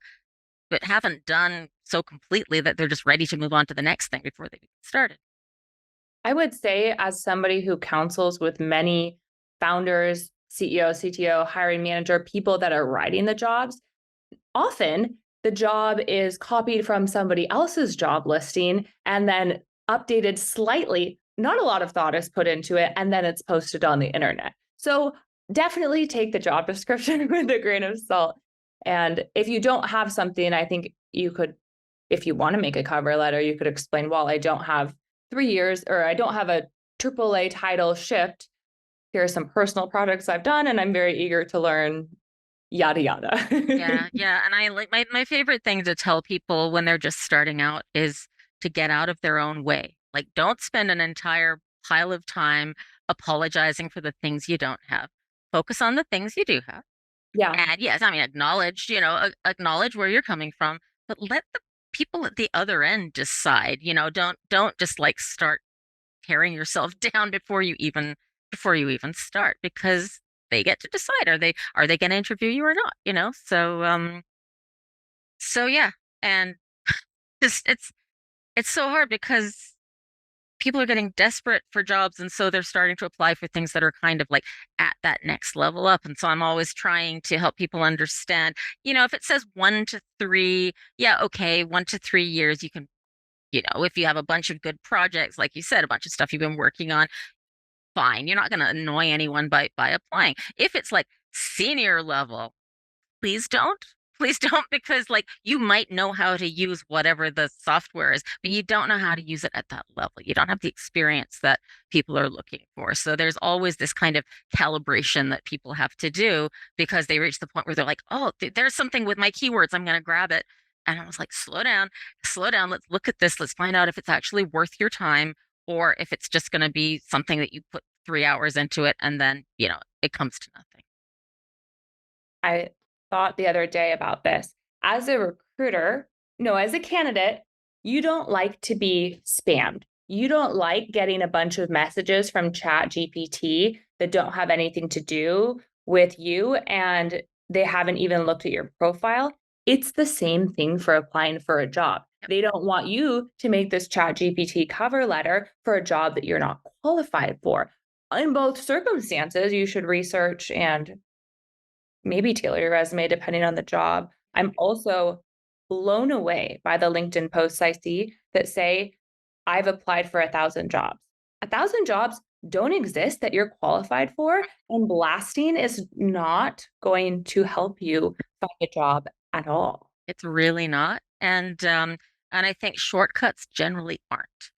but haven't done so completely that they're just ready to move on to the next thing before they get started. I would say, as somebody who counsels with many founders, CEO, CTO, hiring manager, people that are writing the jobs, often the job is copied from somebody else's job listing and then updated slightly. Not a lot of thought is put into it, and then it's posted on the internet. So definitely take the job description with a grain of salt. And if you don't have something, I think you could, if you want to make a cover letter, you could explain, well, I don't have 3 years, or I don't have a AAA title shipped. Here are some personal projects I've done, and I'm very eager to learn, yada, yada. Yeah. And I like my favorite thing to tell people when they're just starting out is to get out of their own way. Like, don't spend an entire pile of time apologizing for the things you don't have. Focus on the things you do have. Yeah. And yes, I mean, acknowledge where you're coming from, but let the people at the other end decide, don't just like start tearing yourself down before you even start, because they get to decide, are they going to interview you or not, so yeah. And just it's so hard because people are getting desperate for jobs, and so they're starting to apply for things that are kind of like at that next level up. And so I'm always trying to help people understand, if it says 1 to 3, yeah, okay, 1 to 3 years, you can, if you have a bunch of good projects, like you said, a bunch of stuff you've been working on, fine. You're not going to annoy anyone by applying. If it's like senior level, please don't, because like you might know how to use whatever the software is, but you don't know how to use it at that level. You don't have the experience that people are looking for. So there's always this kind of calibration that people have to do, because they reach the point where they're like, oh, there's something with my keywords, I'm going to grab it. And I was like, slow down. Let's look at this. Let's find out if it's actually worth your time, or if it's just going to be something that you put 3 hours into it and then, it comes to nothing. I thought the other day about this. As a recruiter, as a candidate, you don't like to be spammed. You don't like getting a bunch of messages from Chat GPT that don't have anything to do with you and they haven't even looked at your profile, it's the same thing for applying for a job. They don't want you to make this ChatGPT cover letter for a job that you're not qualified for. In both circumstances, you should research and maybe tailor your resume depending on the job. I'm also blown away by the LinkedIn posts I see that say, I've applied for 1,000 jobs. 1,000 jobs don't exist that you're qualified for, and blasting is not going to help you find a job at all. It's really not. And I think shortcuts generally aren't.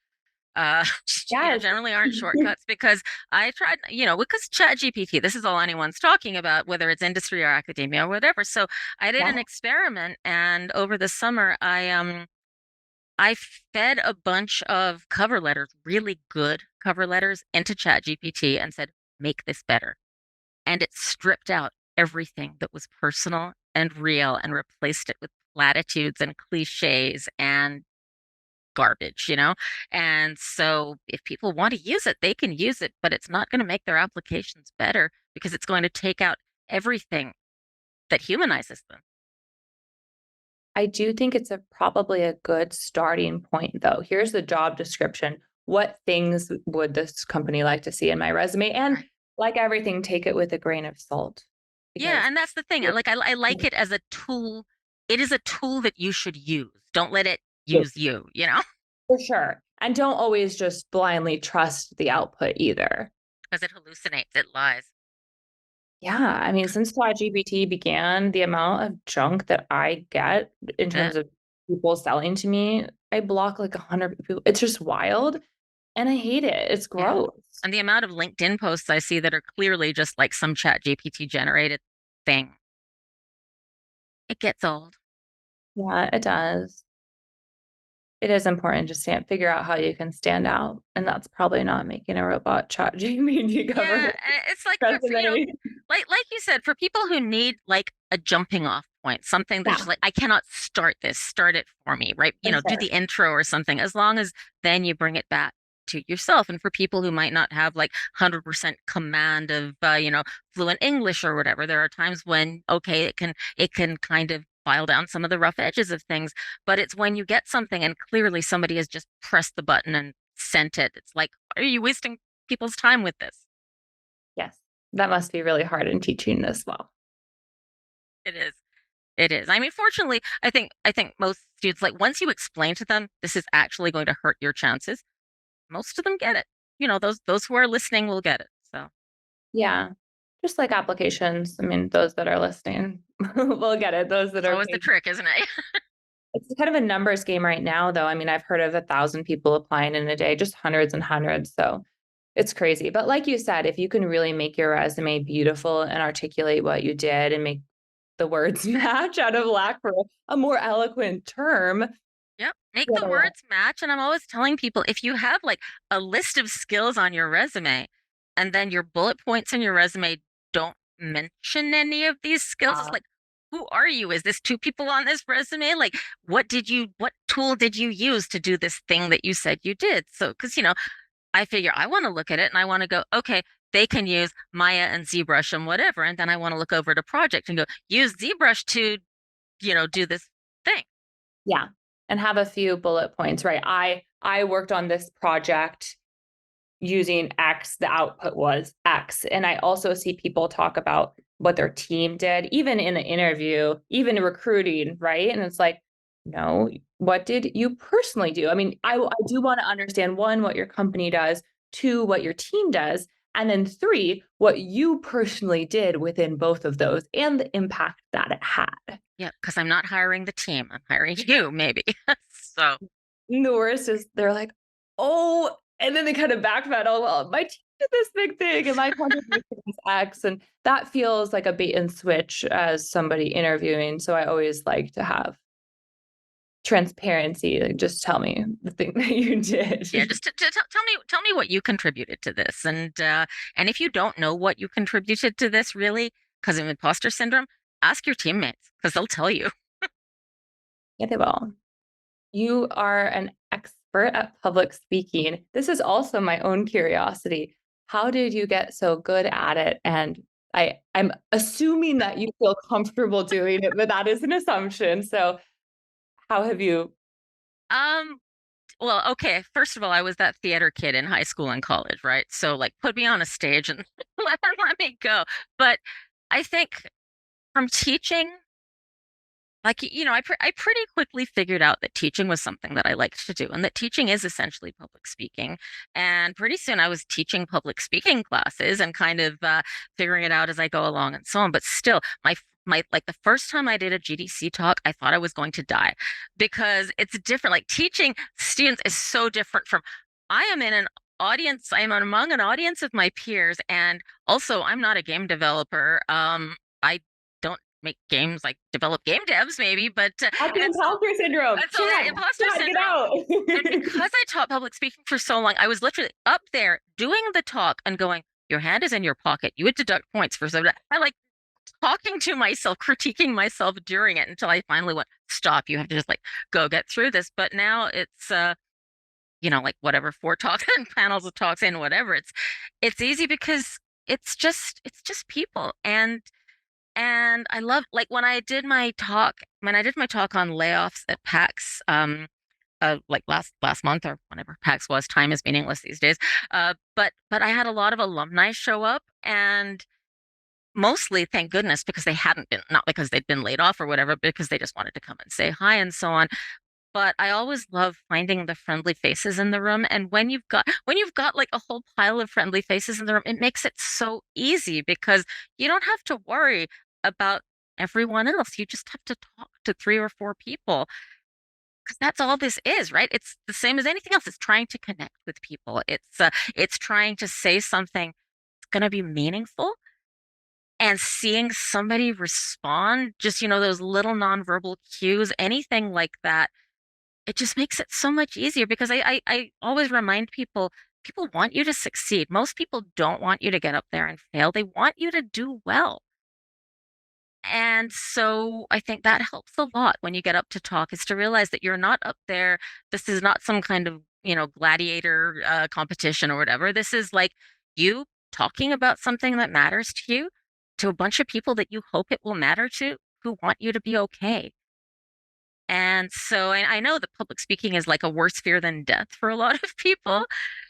Yes. Generally aren't shortcuts because I tried, because ChatGPT, this is all anyone's talking about, whether it's industry or academia or whatever. So I did an experiment, and over the summer, I fed a bunch of cover letters, really good cover letters, into ChatGPT and said, make this better. And it stripped out everything that was personal and real and replaced it with platitudes and cliches and garbage. And so if people want to use it, they can use it, but it's not going to make their applications better because it's going to take out everything that humanizes them. I do think it's probably a good starting point, though. Here's the job description. What things would this company like to see in my resume? And like everything, take it with a grain of salt. Yeah, and that's the thing. I like it as a tool. It is a tool that you should use. Don't let it use you. For sure. And don't always just blindly trust the output either. Because it hallucinates, it lies. Yeah, I mean, since ChatGPT began, the amount of junk that I get in terms of people selling to me, I block like 100 people. It's just wild, and I hate it. It's gross. And the amount of LinkedIn posts I see that are clearly just like some ChatGPT generated thing. It gets old. Yeah, it does. It is important to figure out how you can stand out, and that's probably not making a robot ChatGPT cover. Yeah, it's like like you said, for people who need like a jumping off point, something that's just like, I cannot start this, start it for me, right? Do the intro or something, as long as then you bring it back to yourself. And for people who might not have like 100% command of fluent English or whatever, there are times when it can kind of file down some of the rough edges of things, but it's when you get something and clearly somebody has just pressed the button and sent it. It's like, are you wasting people's time with this? Yes, that must be really hard in teaching as well. It is. It is. I mean, fortunately, I think most students, like, once you explain to them this is actually going to hurt your chances, most of them get it. Those who are listening will get it. So yeah, just like applications. I mean, those that are listening will get it. Those that are always the trick, isn't it? It's kind of a numbers game right now, though. I mean, I've heard of 1,000 people applying in a day, just hundreds and hundreds. So it's crazy. But like you said, if you can really make your resume beautiful and articulate what you did and make the words match, out of lack for a more eloquent term. Yep. Make the words match. And I'm always telling people, if you have like a list of skills on your resume and then your bullet points in your resume don't mention any of these skills, it's like, who are you? Is this two people on this resume? Like, what tool did you use to do this thing that you said you did? So, because, I figure I want to look at it and I want to go, okay, they can use Maya and ZBrush and whatever. And then I want to look over at a project and go, use ZBrush to, do this thing. Yeah. And have a few bullet points, right? I worked on this project using X, the output was X. And I also see people talk about what their team did, even in the interview, even recruiting, right? And it's like, no, what did you personally do? I mean, I do want to understand, one, what your company does, two, what your team does, and then three, what you personally did within both of those and the impact that it had. Yeah, because I'm not hiring the team. I'm hiring you, maybe. So the worst is they're like, oh, and then they kind of backpedal. Well, my team did this big thing and my contribution is X. And that feels like a bait and switch as somebody interviewing. So I always like to have transparency. Like, just tell me the thing that you did. Yeah, just tell me what you contributed to this. And if you don't know what you contributed to this, really, because of imposter syndrome, ask your teammates because they'll tell you. Yeah, they will. You are an expert at public speaking. This is also my own curiosity. How did you get so good at it? And I'm assuming that you feel comfortable doing it, but that is an assumption. So how have you? Um, well, okay, first of all, I was that theater kid in high school and college, right? So like put me on a stage and let me go. But I think from teaching, like, I pretty quickly figured out that teaching was something that I liked to do, and that teaching is essentially public speaking. And pretty soon I was teaching public speaking classes and kind of figuring it out as I go along and so on. But still, my like the first time I did a GDC talk, I thought I was going to die because it's different. Like teaching students is so different from I am in an audience, I'm among an audience of my peers, and also I'm not a game developer. I don't make games, like develop game devs maybe, but That's the imposter syndrome. it's all that imposter Get syndrome. out. And because I taught public speaking for so long, I was literally up there doing the talk and going, your hand is in your pocket. You would deduct points for some. I like talking to myself, critiquing myself during it until I finally went, stop, you have to just like go get through this. But now it's like whatever, 4 talks and panels of talks and whatever. It's easy because it's just people. And I love, like, when I did my talk on layoffs at PAX, like last month or whenever PAX was, time is meaningless these days. But I had a lot of alumni show up, and mostly, thank goodness, because they hadn't been, not because they'd been laid off or whatever, because they just wanted to come and say hi and so on. But I always love finding the friendly faces in the room. And when you've got like a whole pile of friendly faces in the room, it makes it so easy because you don't have to worry about everyone else. You just have to talk to 3 or 4 people because that's all this is, right? It's the same as anything else. It's trying to connect with people. It's trying to say something that's going to be meaningful, and seeing somebody respond, just those little nonverbal cues, anything like that, it just makes it so much easier because I always remind people want you to succeed. Most people don't want you to get up there and fail. They want you to do well. And so I think that helps a lot when you get up to talk, is to realize that you're not up there. This is not some kind of, gladiator competition or whatever. This is like you talking about something that matters to you, to a bunch of people that you hope it will matter to, who want you to be okay. And so I know that public speaking is like a worse fear than death for a lot of people.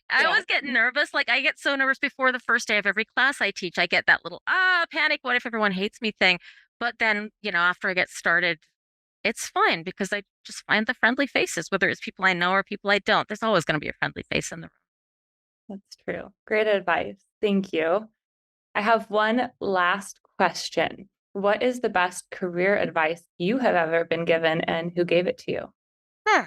I Yeah. always get nervous. Like I get so nervous before the first day of every class I teach. I get that little, panic, what if everyone hates me thing. But then, after I get started, it's fine because I just find the friendly faces, whether it's people I know or people I don't. There's always going to be a friendly face in the That's true. Great advice. Thank you. I have one last question. What is the best career advice you have ever been given, and who gave it to you? room.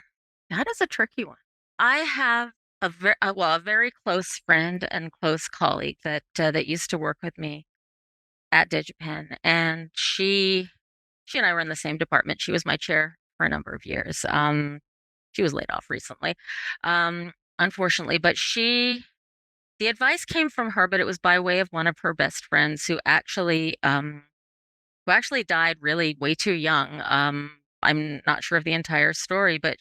That is a tricky one. I have a very close friend and close colleague that used to work with me at DigiPen, and she and I were in the same department. She was my chair for a number of years. She was laid off recently, unfortunately, but the advice came from her, but it was by way of one of her best friends who actually died really way too young. I'm not sure of the entire story, but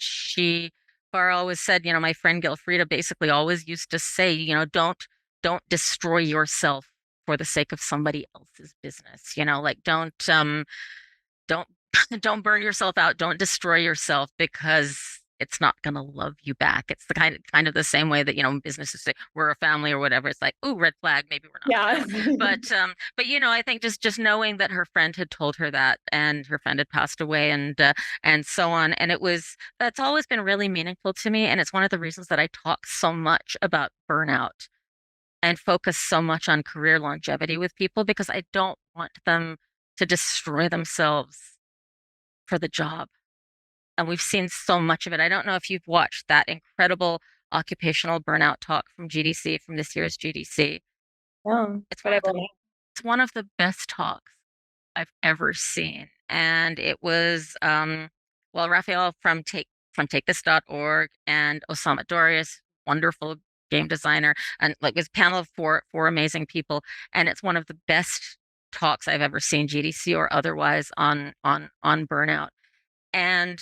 Farah always said, my friend Gilfrida basically always used to say, don't destroy yourself for the sake of somebody else's business. Like don't don't burn yourself out. Don't destroy yourself because it's not going to love you back. It's the kind of the same way that, businesses say we're a family or whatever. It's like, ooh, red flag, maybe we're not a Yeah. family. But I think just knowing that her friend had told her that, and her friend had passed away, and so on, and that's always been really meaningful to me, and it's one of the reasons that I talk so much about burnout and focus so much on career longevity with people, because I don't want them to destroy themselves for the job. And we've seen so much of it. I don't know if you've watched that incredible occupational burnout talk from GDC, from this year's GDC. No, It's but one I of the will. it's one of the best talks I've ever seen. And it was Raphael from TakeThis.org and Osama Dorius, wonderful game designer, and like this panel of four amazing people. And it's one of the best talks I've ever seen, GDC or otherwise, on burnout. And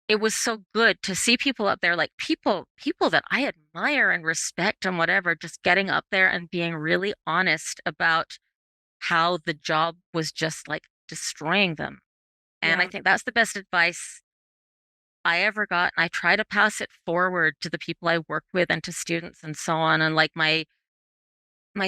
it was so good to see people up there, like people that I admire and respect and whatever, just getting up there and being really honest about how the job was just like destroying them. And I Yeah. think that's the best advice I ever got. And I try to pass it forward to the people I work with and to students and so on. And like my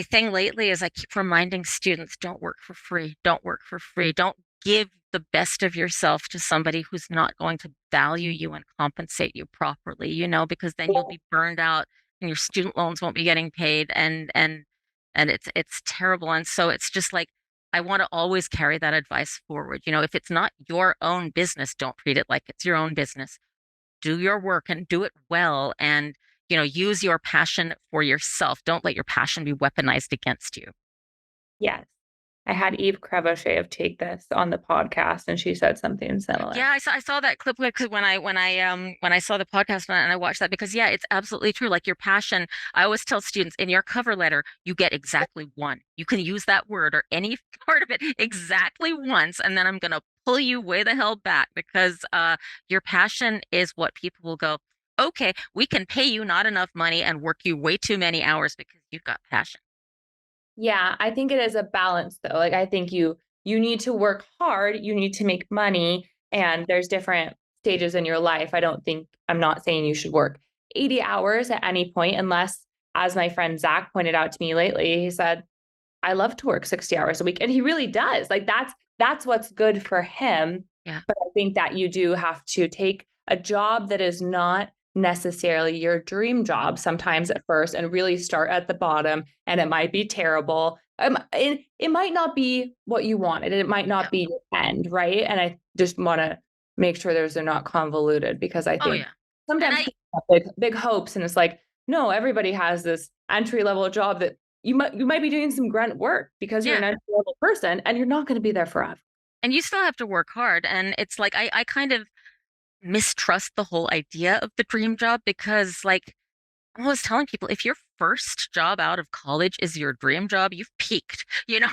thing lately is I keep reminding students, don't work for free. Don't work for free. Don't give the best of yourself to somebody who's not going to value you and compensate you properly, because then you'll be burned out and your student loans won't be getting paid and it's terrible. And so it's just like I want to always carry that advice forward. If it's not your own business, don't treat it like it's your own business. Do your work and do it well, and use your passion for yourself. Don't let your passion be weaponized against you. Yes. I had Eve Crevochet of Take This on the podcast, and she said something similar. Yeah, I saw that clip because when I saw the podcast and I watched that, because yeah, it's absolutely true. Like your passion, I always tell students, in your cover letter, you get exactly one. You can use that word or any part of it exactly once, and then I'm gonna pull you way the hell back, because your passion is what people will go, okay, we can pay you not enough money and work you way too many hours because you've got passion. Yeah, I think it is a balance though. Like I think you need to work hard, you need to make money, and there's different stages in your life. I'm not saying you should work 80 hours at any point unless, as my friend Zach pointed out to me lately, he said, I love to work 60 hours a week. And he really does. Like that's what's good for him. Yeah. But I think that you do have to take a job that is not necessarily your dream job sometimes at first and really start at the bottom, and it might be terrible. It might not be what you wanted. It might not be your end, right? And I just want to make sure they're not convoluted, because I think sometimes people have big hopes, and it's like, no, everybody has this entry level job that you might be doing some grunt work because you're an entry level person, and you're not going to be there forever. And you still have to work hard. And it's like I kind of mistrust the whole idea of the dream job, because like I was telling people, if your first job out of college is your dream job, you've peaked.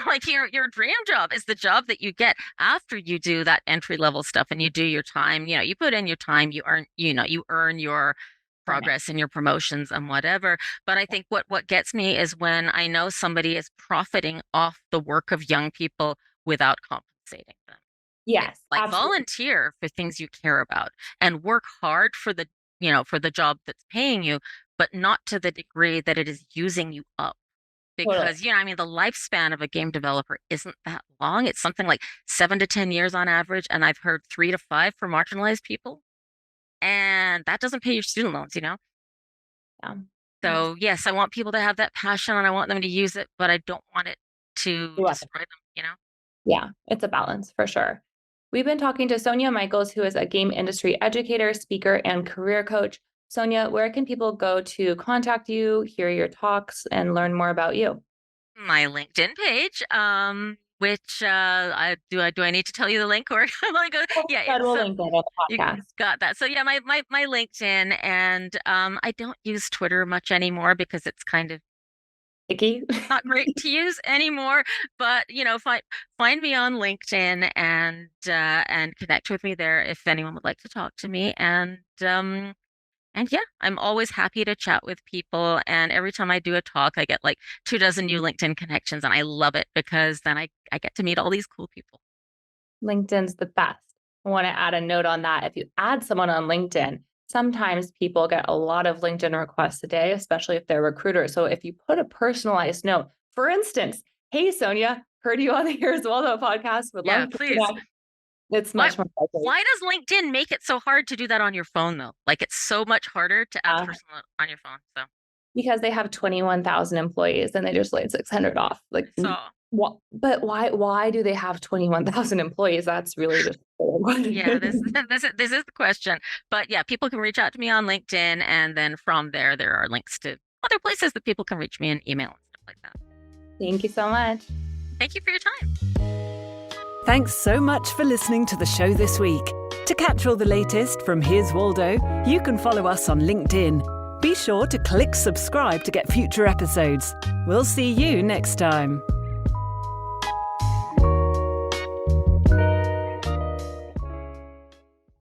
Like your dream job is the job that you get after you do that entry level stuff and you do your time. You put in your time, you earn your progress and your promotions and whatever. But I think what gets me is when I know somebody is profiting off the work of young people without compensating them. Yes, Like absolutely. volunteer for things you care about and work hard for the job that's paying you, but not to the degree that it is using you up. Because, Totally. I mean, the lifespan of a game developer isn't that long. It's something like 7 to 10 years on average. And I've heard 3 to 5 for marginalized people. And that doesn't pay your student loans, Yeah. So yes, I want people to have that passion and I want them to use it, but I don't want it to destroy them. Yeah, it's a balance for sure. We've been talking to Sonia Michaels, who is a game industry educator, speaker, and career coach. Sonia, where can people go to contact you, hear your talks, and learn more about you? My LinkedIn page, which do I need to tell you the link or like yeah, We'll link it on the you podcast. got that. So yeah, my LinkedIn, and I don't use Twitter much anymore because it's kind of Icky. not great to use anymore. But find me on LinkedIn and connect with me there if anyone would like to talk to me. And yeah, I'm always happy to chat with people. And every time I do a talk, I get like 24 new LinkedIn connections. And I love it because then I get to meet all these cool people. LinkedIn's the best. I want to add a note on that. If you add someone on LinkedIn, sometimes people get a lot of LinkedIn requests a day, especially if they're recruiters. So if you put a personalized note, for instance, hey, Sonia, heard you on the Here's Waldo podcast. Would love to please. connect. It's much more likely. Why does LinkedIn make it so hard to do that on your phone, though? Like it's so much harder to add personal on your phone. So because they have 21,000 employees and they just laid 600 off. Like, but why do they have 21,000 employees? That's really just yeah. This is the question. But yeah, people can reach out to me on LinkedIn, and then from there are links to other places that people can reach me in email and stuff like that. Thank you so much. Thank you for your time. Thanks so much for listening to the show this week. To catch all the latest from Here's Waldo, you can follow us on LinkedIn. Be sure to click subscribe to get future episodes. We'll see you next time.